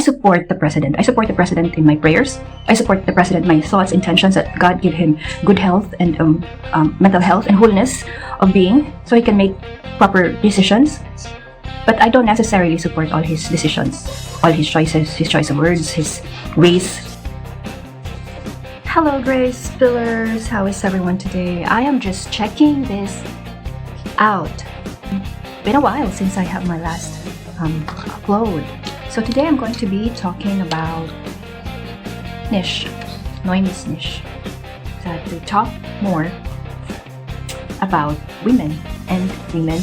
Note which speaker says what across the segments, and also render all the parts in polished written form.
Speaker 1: support the president. I support the president in my prayers. I support the president in my thoughts, intentions, that God give him good health and mental health and wholeness of being, so he can make proper decisions. But I don't necessarily support all his decisions, all his choices, his choice of words, his ways. Hello, Grace Pillars. How is everyone today? I am just checking this out. Been a while since I have my last upload. So today I'm going to be talking about niche, Noemi's niche, that to talk more about women and women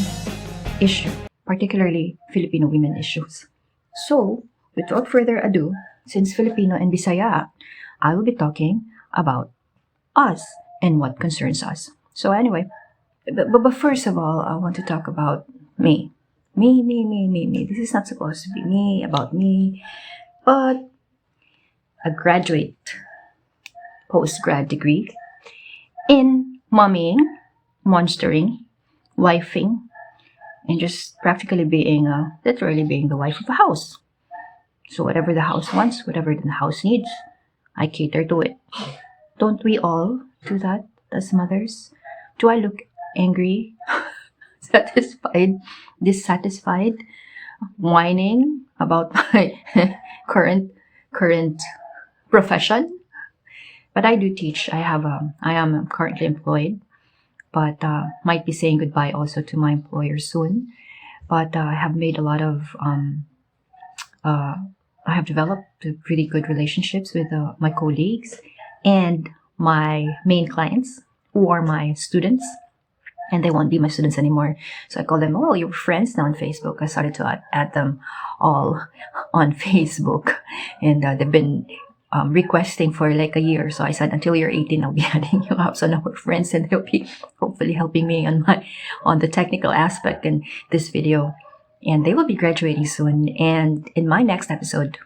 Speaker 1: issue, particularly Filipino women issues. So without further ado, since Filipino and Bisaya, I will be talking about us and what concerns us. So anyway, but first of all, I want to talk about me. Me. This is not supposed to be me, about me, but a graduate, post-grad degree in mommying, monstering, wifing, and just practically being, literally being the wife of a house. So whatever the house wants, whatever the house needs, I cater to it. Don't we all do that as mothers? Do I look angry? Satisfied, dissatisfied, whining about my current profession? But I do teach. I am currently employed, but might be saying goodbye also to my employer soon. But I have made a lot of I have developed pretty good relationships with my colleagues and my main clients, who are my students. And they won't be my students anymore. So I call them, oh, you're friends now on Facebook. I started to add them all on Facebook. And they've been requesting for like a year. So I said, until you're 18, I'll be adding you up. So now we're friends, and they'll be hopefully helping me on the technical aspect in this video. And they will be graduating soon. And in my next episode,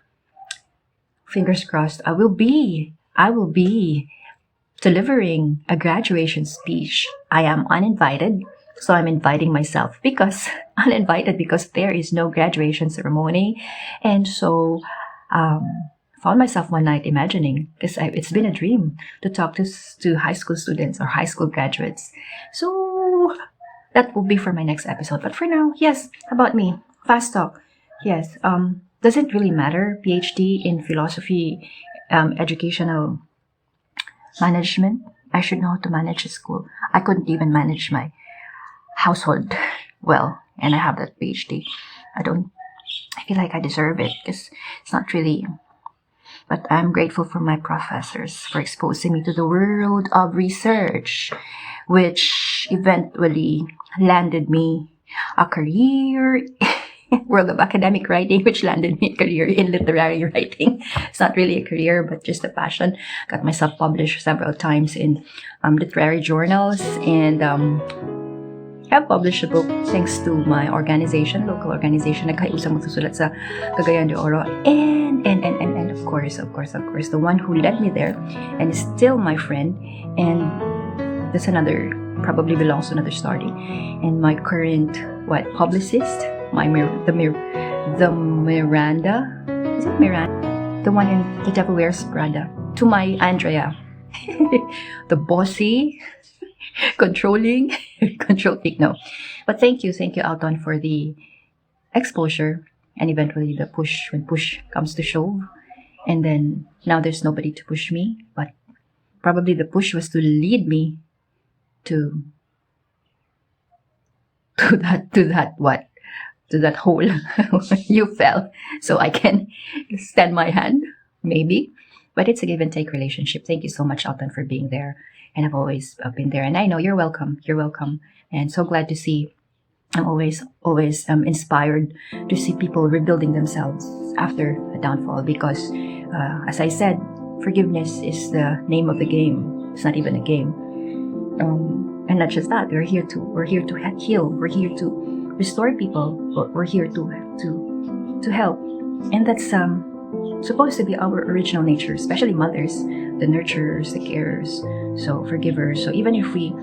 Speaker 1: fingers crossed, I will be delivering a graduation speech. I am uninvited, so I'm inviting myself because there is no graduation ceremony. And so found myself one night imagining, because it's been a dream to talk to high school students or high school graduates. So that will be for my next episode. But for now, yes, about me, fast talk. Yes, does it really matter? PhD in philosophy, educational management. I should know how to manage a school. I couldn't even manage my household well, and I have that PhD. I feel like I deserve it because it's not really. But I'm grateful for my professors for exposing me to the world of research, which eventually landed me a career world of academic writing, which landed me a career in literary writing. It's not really a career, but just a passion. Got myself published several times in literary journals, and have published a book thanks to my organization, local organization, Nagkausang Magsusulat sa Cagayan de Oro, and of course, the one who led me there and is still my friend, and that's another, probably belongs to another story, and my current publicist, the Miranda, is it Miranda? The one in The Devil Wears Prada. To my Andrea, the bossy, controlling, control freak, no. But thank you, Alton, for the exposure, and eventually the push, when push comes to shove. And then now there's nobody to push me, but probably the push was to lead me to that hole you fell, so I can stand my hand, maybe. But it's a give and take relationship. Thank you so much, Alton, for being there, and I've always been there, and I know you're welcome, and so glad to see. I'm always inspired to see people rebuilding themselves after a downfall, because as I said, forgiveness is the name of the game. It's not even a game. And not just that, we're here to heal, we're here to restore people, we're here to help, and that's supposed to be our original nature, especially mothers, the nurturers, the carers, so forgivers. So even if we,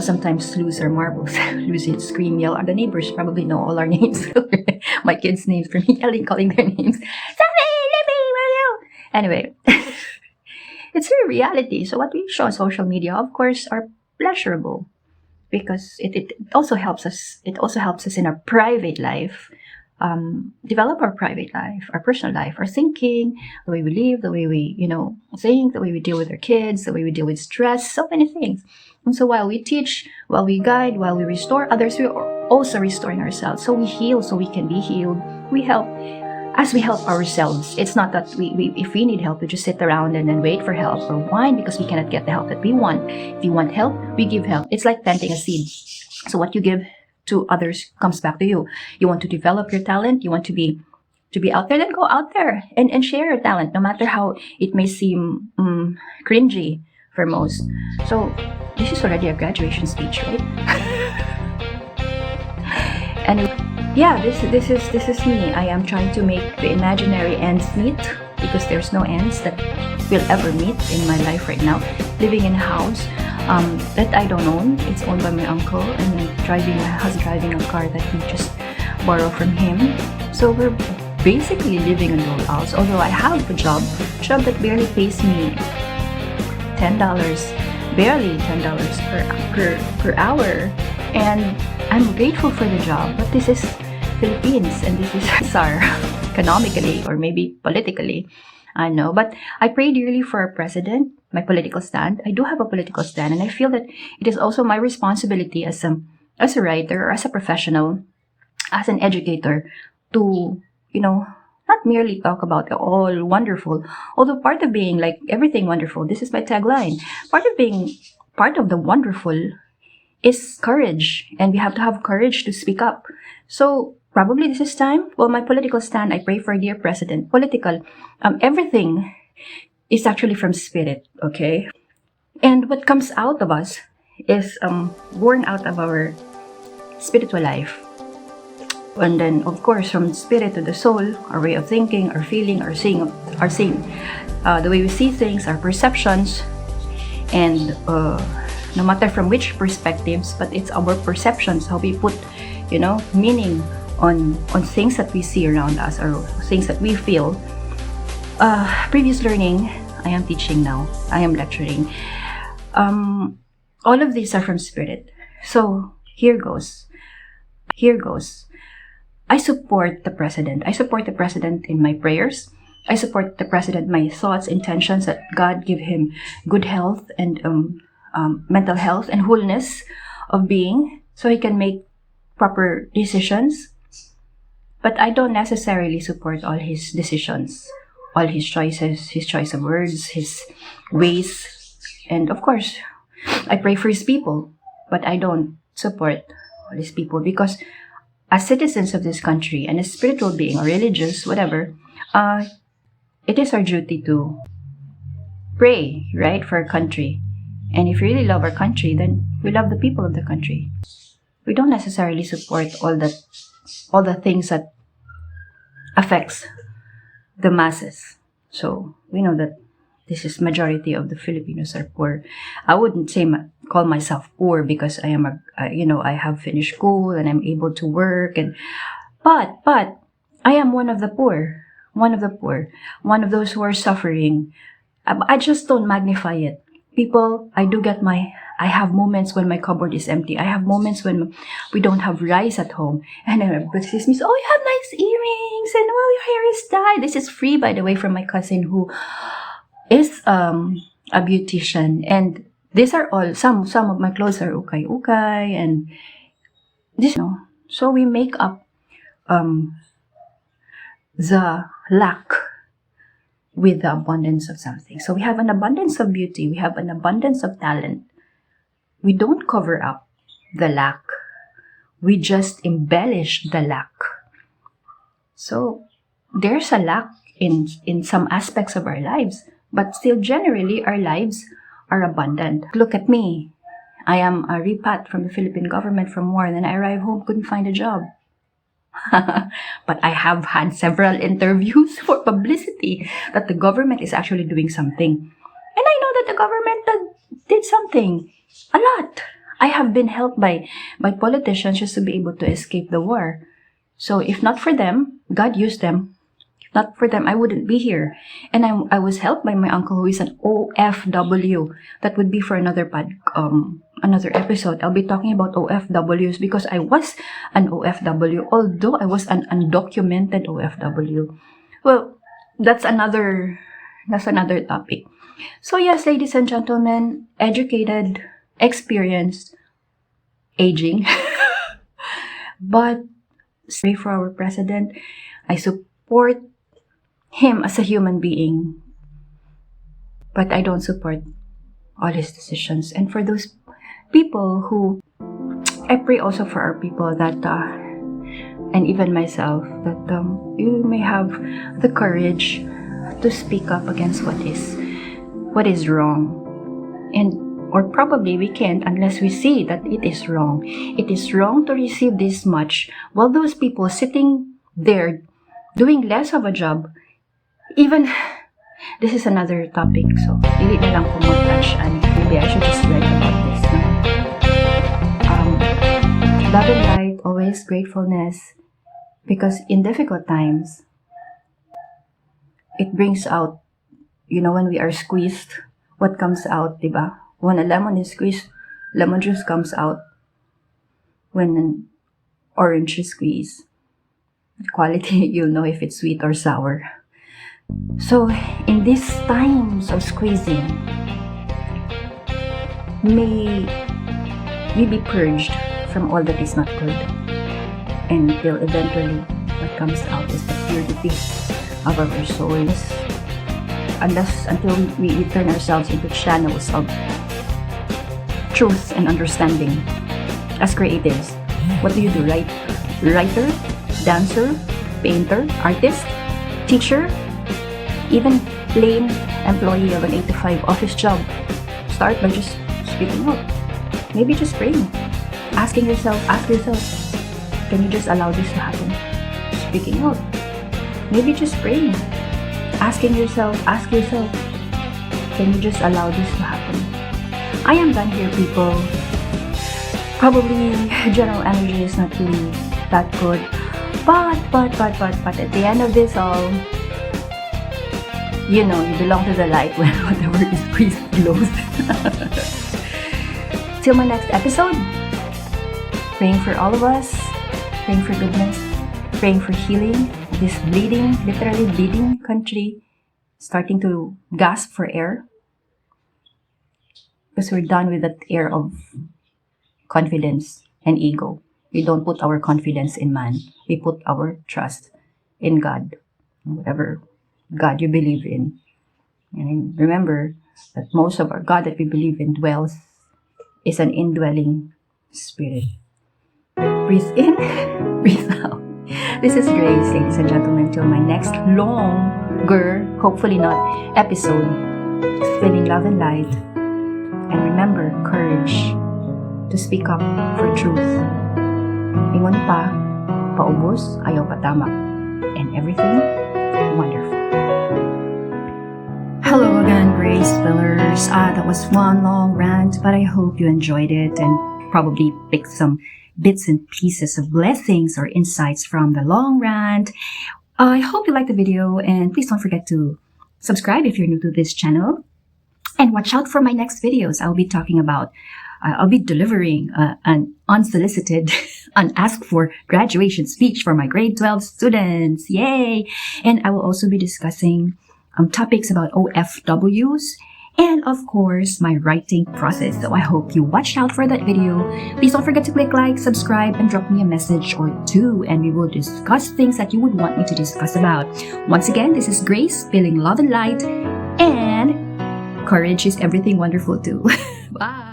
Speaker 1: sometimes lose our marbles, lose it, scream, yell, the neighbors probably know all our names, my kids' names, for me yelling, calling their names, Sophie, Anyway, it's a reality. So what we show on social media, of course, are pleasurable because it also helps us. It also helps us in our private life, develop our private life, our personal life, our thinking, the way we live, the way we, think, the way we deal with our kids, the way we deal with stress, so many things. And so while we teach, while we guide, while we restore others, we are also restoring ourselves. So we heal so we can be healed. We help as we help ourselves. It's not that we if we need help, we just sit around and then wait for help or whine because we cannot get the help that we want. If you want help, we give help. It's like planting a seed. So what you give to others comes back to you. You want to develop your talent, you want to be out there, then go out there and share your talent, no matter how it may seem cringy for most. So this is already a graduation speech, right? Anyway, yeah, this is me. I am trying to make the imaginary ends meet because there's no ends that will ever meet in my life right now. Living in a house that I don't own. It's owned by my uncle, and my husband driving a car that we just borrow from him. So we're basically living on rollouts. Although I have a job that barely pays me $10, barely $10 per hour, and I'm grateful for the job. But this is Philippines, and this is bizarre economically or maybe politically. I know, but I pray dearly for our president, my political stand. I do have a political stand, and I feel that it is also my responsibility as a writer or as a professional, as an educator, to, not merely talk about all wonderful, although part of being like everything wonderful, this is my tagline, part of the wonderful is courage, and we have to have courage to speak up. So probably this is time. Well, my political stand, I pray for dear president, political, everything is actually from spirit, okay? And what comes out of us is born out of our spiritual life. And then, of course, from spirit to the soul, our way of thinking, our feeling, our seeing, the way we see things, our perceptions, and no matter from which perspectives, but it's our perceptions, how we put, meaning on things that we see around us or things that we feel. Previous learning, I am teaching now, I am lecturing. All of these are from spirit. So here goes. I support the president. I support the president in my prayers. I support the president, my thoughts, intentions, that God give him good health and mental health and wholeness of being so he can make proper decisions. But I don't necessarily support all his decisions, all his choices, his choice of words, his ways. And of course, I pray for his people, but I don't support all his people because as citizens of this country and as spiritual being or religious, whatever, it is our duty to pray, right, for our country. And if we really love our country, then we love the people of the country. We don't necessarily support all the things that affects the masses. So we know that this is majority of the Filipinos are poor. I wouldn't call myself poor because I am I have finished school and I'm able to work, but I am one of the poor, one of those who are suffering. I just don't magnify it. People, I have moments when my cupboard is empty. I have moments when we don't have rice at home. And everybody says, "Oh, you have nice earrings, and well, your hair is dyed." This is free, by the way, from my cousin who is a beautician. And these are all, some of my clothes are ukay, and this, so we make up the lack with the abundance of something. So we have an abundance of beauty. We have an abundance of talent. We don't cover up the lack. We just embellish the lack. So there's a lack in some aspects of our lives, but still generally our lives are abundant. Look at me. I am a repat from the Philippine government from war, and then I arrived home, couldn't find a job. But I have had several interviews for publicity that the government is actually doing something. And I know that the government did something. A lot. I have been helped by politicians just to be able to escape the war. So if not for them, God used them Not for them, I wouldn't be here. And I was helped by my uncle who is an OFW. That would be for another another episode. I'll be talking about OFWs because I was an OFW, although I was an undocumented OFW. Well, that's another topic. So yes, ladies and gentlemen, educated, experienced, aging, but pray for our president. I support him as a human being, but I don't support all his decisions. And for those people who, I pray also for our people that, and even myself, that you may have the courage to speak up against what is wrong. And or probably we can't unless we see that it is wrong. It is wrong to receive this much while those people sitting there doing less of a job. Even, this is another topic, so hindi na lang ko mag-touch and maybe I should just write about this. No? Love and light, always gratefulness, because in difficult times, it brings out, when we are squeezed, what comes out, diba? When a lemon is squeezed, lemon juice comes out. When an orange is squeezed, the quality, you'll know if it's sweet or sour. So, in these times of squeezing, may we be purged from all that is not good, until eventually what comes out is the purity of our souls, until we turn ourselves into channels of truth and understanding. As creatives, what do? Writer, dancer, painter, artist, teacher, even plain employee of an 8-to-5 office job. Start by just speaking out. Maybe just praying. Ask yourself, can you just allow this to happen? Speaking out. Maybe just praying. Ask yourself, can you just allow this to happen? I am done here, people. Probably general energy is not really that good. But at the end of this all, you belong to the light when whatever is squeezed glows. Till my next episode, praying for all of us, praying for goodness, praying for healing. This literally bleeding country, starting to gasp for air. Because we're done with that air of confidence and ego. We don't put our confidence in man. We put our trust in God. Whatever God you believe in. And remember that most of our God that we believe in dwells is an indwelling spirit. Breathe in, breathe out. This is Grace, ladies and gentlemen, till my next longer, hopefully not, episode. Spreading love and light. And remember, courage to speak up for truth. Ingon pa, paubos, ayaw patama. And everything wonderful. Hello again, Grace Pillars. That was one long rant, but I hope you enjoyed it and probably picked some bits and pieces of blessings or insights from the long rant. I hope you liked the video, and please don't forget to subscribe if you're new to this channel. And watch out for my next videos. I'll be talking about, I'll be delivering an unsolicited, unasked for graduation speech for my grade 12 students. Yay! And I will also be discussing topics about OFWs and, of course, my writing process. So I hope you watch out for that video. Please don't forget to click like, subscribe, and drop me a message or two, and we will discuss things that you would want me to discuss about. Once again, this is Grace, feeling love and light, and courage is everything wonderful too. Bye!